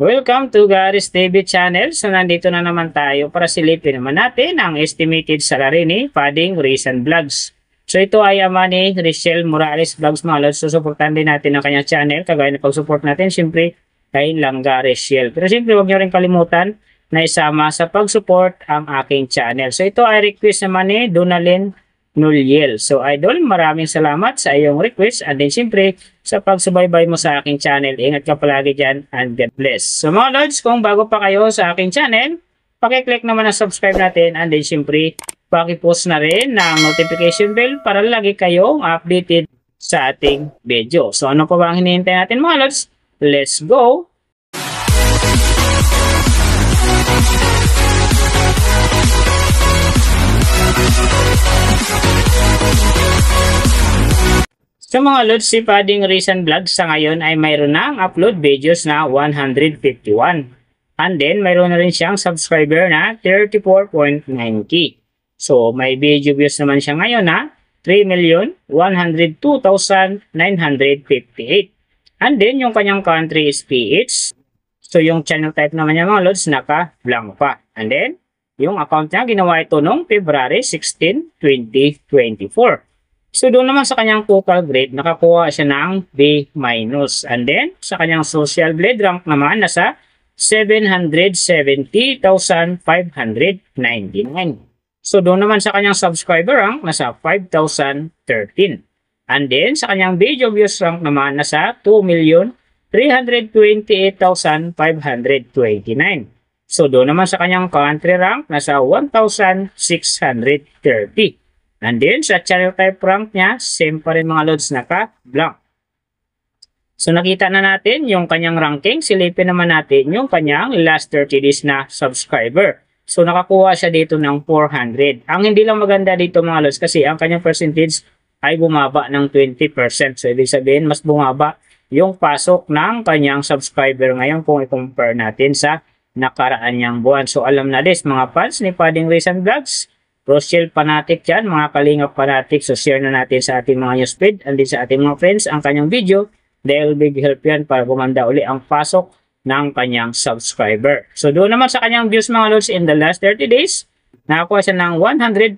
Welcome to Gary's TV channel. So nandito na naman tayo para silipin naman natin ang estimated salary ni Fading Rizan Vlogs. So ito ay ama ni Richelle Morales Vlogs mga lods. So supportan din natin ang kanyang channel. Kagaya na pag-support natin, siyempre kay Langga Richelle. Pero siyempre huwag nyo rin kalimutan na isama sa pag-support ang aking channel. So ito ay request naman ni Donalyn Nuliel. So idol, maraming salamat sa iyong request and then siyempre sa pagsubaybay mo sa aking channel. Ingat ka palagi dyan and God bless. So mga lods, kung bago pa kayo sa aking channel, pakiclick naman ang subscribe natin and then siyempre pakipost na rin ng notification bell para lagi kayong updated sa ating video. So ano pa ba ang hinihintay natin mga lods? Let's go! So mga lods, si Fading Rizan Vlogs sa ngayon ay mayroon na upload videos na 151. And then mayroon na rin siyang subscriber na 34.9k. So may video views naman siya ngayon na 3,102,958. And then yung kanyang country is PH. So yung channel type naman niya mga lods naka-blank pa. And then yung account niya ginawa ito noong February 16, 2024. So doon naman sa kanyang total grade, nakakuha siya ng B-. And then sa kanyang social blade rank naman nasa 770,599. So doon naman sa kanyang subscriber rank nasa 5,013. And then sa kanyang video views rank naman nasa 2,328,529. So doon naman sa kanyang country rank nasa 1,630. And then, sa channel type rank niya, same pa rin mga lods, naka-blank. So, nakita na natin yung kanyang ranking. Silipin naman natin yung kanyang last 30 days na subscriber. So, nakakuha siya dito ng 400. Ang hindi lang maganda dito mga lods, kasi ang kanyang percentage ay bumaba ng 20%. So, ibig sabihin, mas bumaba yung pasok ng kanyang subscriber ngayon kung i-compare natin sa nakaraan niyang buwan. So, alam na this, mga fans ni Fading Rizan Vlogs, Rochelle fanatic yan, mga kalingap fanatic. So share na natin sa ating mga newsfeed and din sa ating mga friends ang kanyang video dahil big help yan para gumanda uli ang pasok ng kanyang subscriber. So doon naman sa kanyang views mga lods in the last 30 days, nakakuha siya ng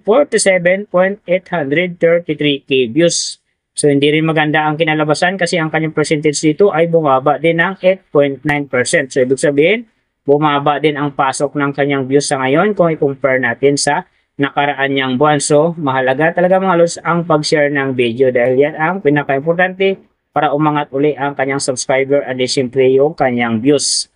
147,833k views. So hindi rin maganda ang kinalabasan kasi ang kanyang percentage dito ay bumaba din ng 8.9%. So ibig sabihin, bumaba din ang pasok ng kanyang views sa ngayon kung i-compare natin sa nakaraan niyang buwan. So, mahalaga talaga mga lods ang pag-share ng video dahil yan ang pinaka-importante para umangat uli ang kanyang subscriber and siyempre yung kanyang views.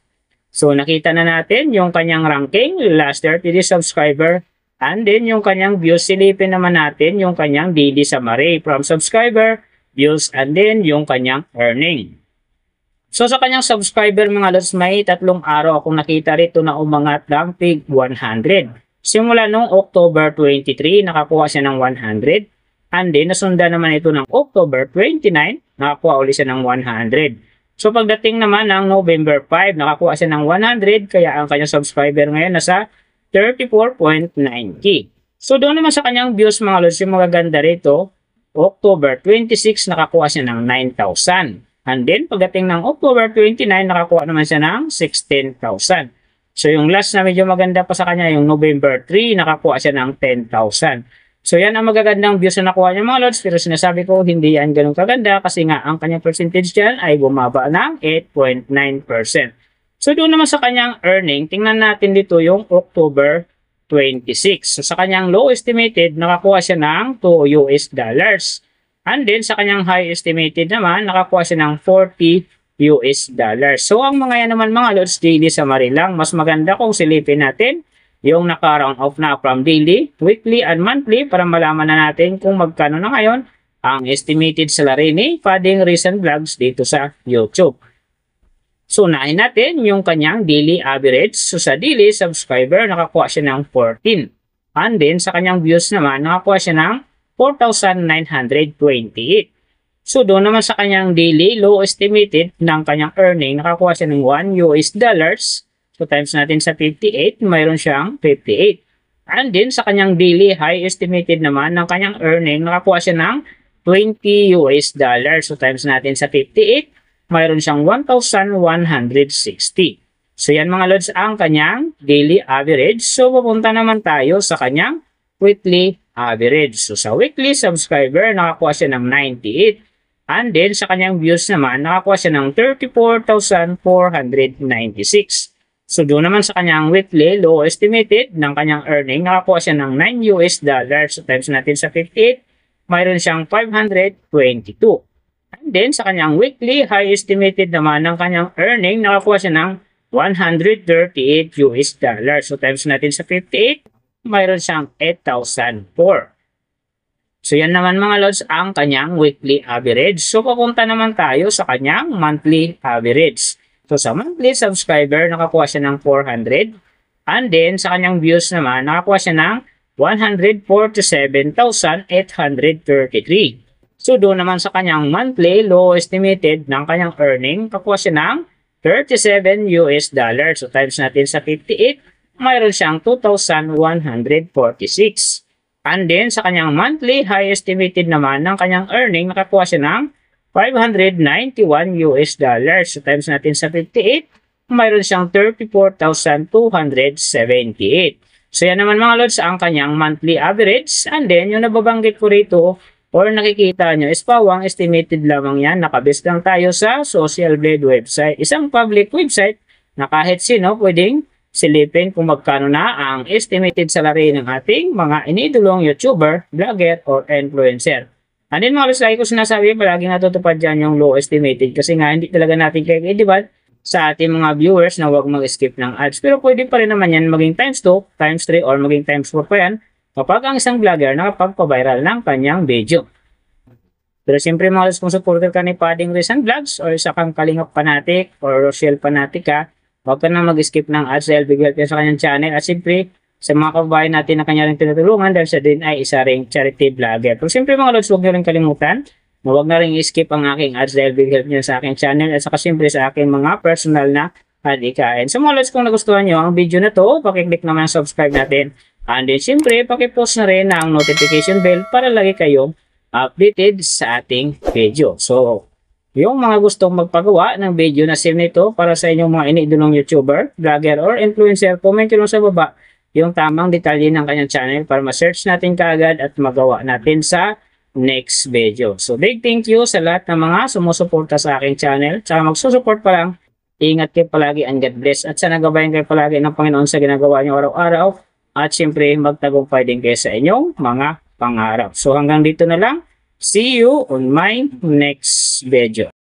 So, nakita na natin yung kanyang ranking, last 30 days subscriber, and then yung kanyang views. Silipin naman natin yung kanyang daily summary from subscriber, views, and then yung kanyang earning. So, sa kanyang subscriber mga lods, may 3 araw akong nakita rito na umangat ng tig 100. Simula noong October 23, nakakuha siya ng 100. And then, nasundan naman ito ng October 29, nakakuha ulit siya ng 100. So, pagdating naman ng November 5, nakakuha siya ng 100. Kaya ang kanyang subscriber ngayon nasa 34.9k. So, doon naman sa kanyang views mga lods, yung magaganda rito, October 26, nakakuha siya ng 9,000. And then, pagdating ng October 29, nakakuha naman siya ng 16,000. So, yung last na medyo maganda pa sa kanya, yung November 3, nakakuha siya ng 10,000. So, yan ang magagandang views na nakuha niya mga lods. Pero sinasabi ko, hindi yan ganun kaganda kasi nga ang kanyang percentage dyan ay bumaba ng 8.9%. So, doon naman sa kanyang earning, tingnan natin dito yung October 26. So, sa kanyang low estimated, nakakuha siya ng $2. And then, sa kanyang high estimated naman, nakakuha siya ng $40. So, ang mga yan naman mga lods, daily summary lang. Mas maganda kung silipin natin yung naka-round off na from daily, weekly, and monthly para malaman na natin kung magkano na ngayon ang estimated salary ni Fading Rizan Vlogs dito sa YouTube. So, unahin natin yung kanyang daily average. So, sa daily subscriber, nakakuha siya ng 14. And then, sa kanyang views naman, nakakuha siya ng 4,928. So, doon naman sa kanyang daily low estimated ng kanyang earning, nakakuha siya ng $1. So, times natin sa 58, mayroon siyang 58. And then, sa kanyang daily high estimated naman ng kanyang earning, nakakuha siya ng $20. So, times natin sa 58, mayroon siyang 1,160. So yan mga lods ang kanyang daily average. So pupunta naman tayo sa kanyang weekly average. So sa weekly subscriber, nakakuha siya ng 98. And then sa kanyang views naman, nakakuha siya ng 34,496. So doon naman sa kanyang weekly low estimated ng kanyang earning, nakakuha siya ng $9. So times natin sa 58, mayroon siyang 522. And then sa kanyang weekly high estimated naman ng kanyang earning, nakakuha siya ng $138. So times natin sa 58, mayroon siyang 8,004. So yan naman mga lods ang kanyang weekly average. So papunta naman tayo sa kanyang monthly average. So sa monthly subscriber, nakakuha siya ng 400. And then sa kanyang views naman, nakakuha siya ng 147,833. So doon naman sa kanyang monthly low estimated ng kanyang earning, nakakuha siya ng $37. So times natin sa 58, mayroon siyang 2,146. And then sa kanyang monthly high estimated naman ng kanyang earning, nakakuha siya ng $591. So times natin sa 58, mayroon siyang 34,278. So yan naman mga lods ang kanyang monthly average. And then yung nababanggit ko rito or nakikita nyo is pawang estimated lamang yan. Nakabase lang tayo sa Social Blade website. Isang public website na kahit sino pwedeng silipin kung magkano na ang estimated salary ng ating mga iniidolong YouTuber, vlogger, or influencer. And then mga lods, lagi ko sinasabi, palagi natutupad dyan yung low estimated kasi nga hindi talaga natin kaya sa ating mga viewers na huwag mag-skip ng ads. Pero pwede pa rin naman yan maging times 2, times 3, or maging times 4 pa yan kapag ang isang vlogger nakapagpa-viral ng kanyang video. Pero siyempre mga lods, kung supporter ka ni Padding Rizan Vlogs or isa kang Kalingap Fanatic or Rochelle Fanatica, huwag ka na mag-skip ng ads dahil big help yan sa kanyang channel. At siyempre, sa mga kababayan natin na kanya rin tinutulungan dahil siya din ay isa ring charity vlogger. Pero siyempre mga lods, huwag nyo rin kalimutan na huwag na rin i-skip ang aking ads dahil big help nyo sa aking channel at saka siyempre sa aking mga personal na adikain. So mga lods, kung nagustuhan nyo ang video na to, pakiclick naman ang subscribe natin. And then siyempre, pakipost na rin ang notification bell para lagi kayong updated sa ating video. So, yung mga gustong magpagawa ng video na same nito para sa inyong mga iniidolong YouTuber, vlogger, or influencer, comment nyo sa baba yung tamang detalye ng kanyang channel para ma-search natin kaagad at magawa natin sa next video. So, big thank you sa lahat ng mga sumusuporta sa aking channel. Tsaka magsusupport pa lang, ingat kayo palagi and God bless. At sana gabayan kayo palagi ng Panginoon sa ginagawa niyo araw-araw. At siyempre, magtagumpay din kayo sa inyong mga pangarap. So, hanggang dito na lang. See you on my next video.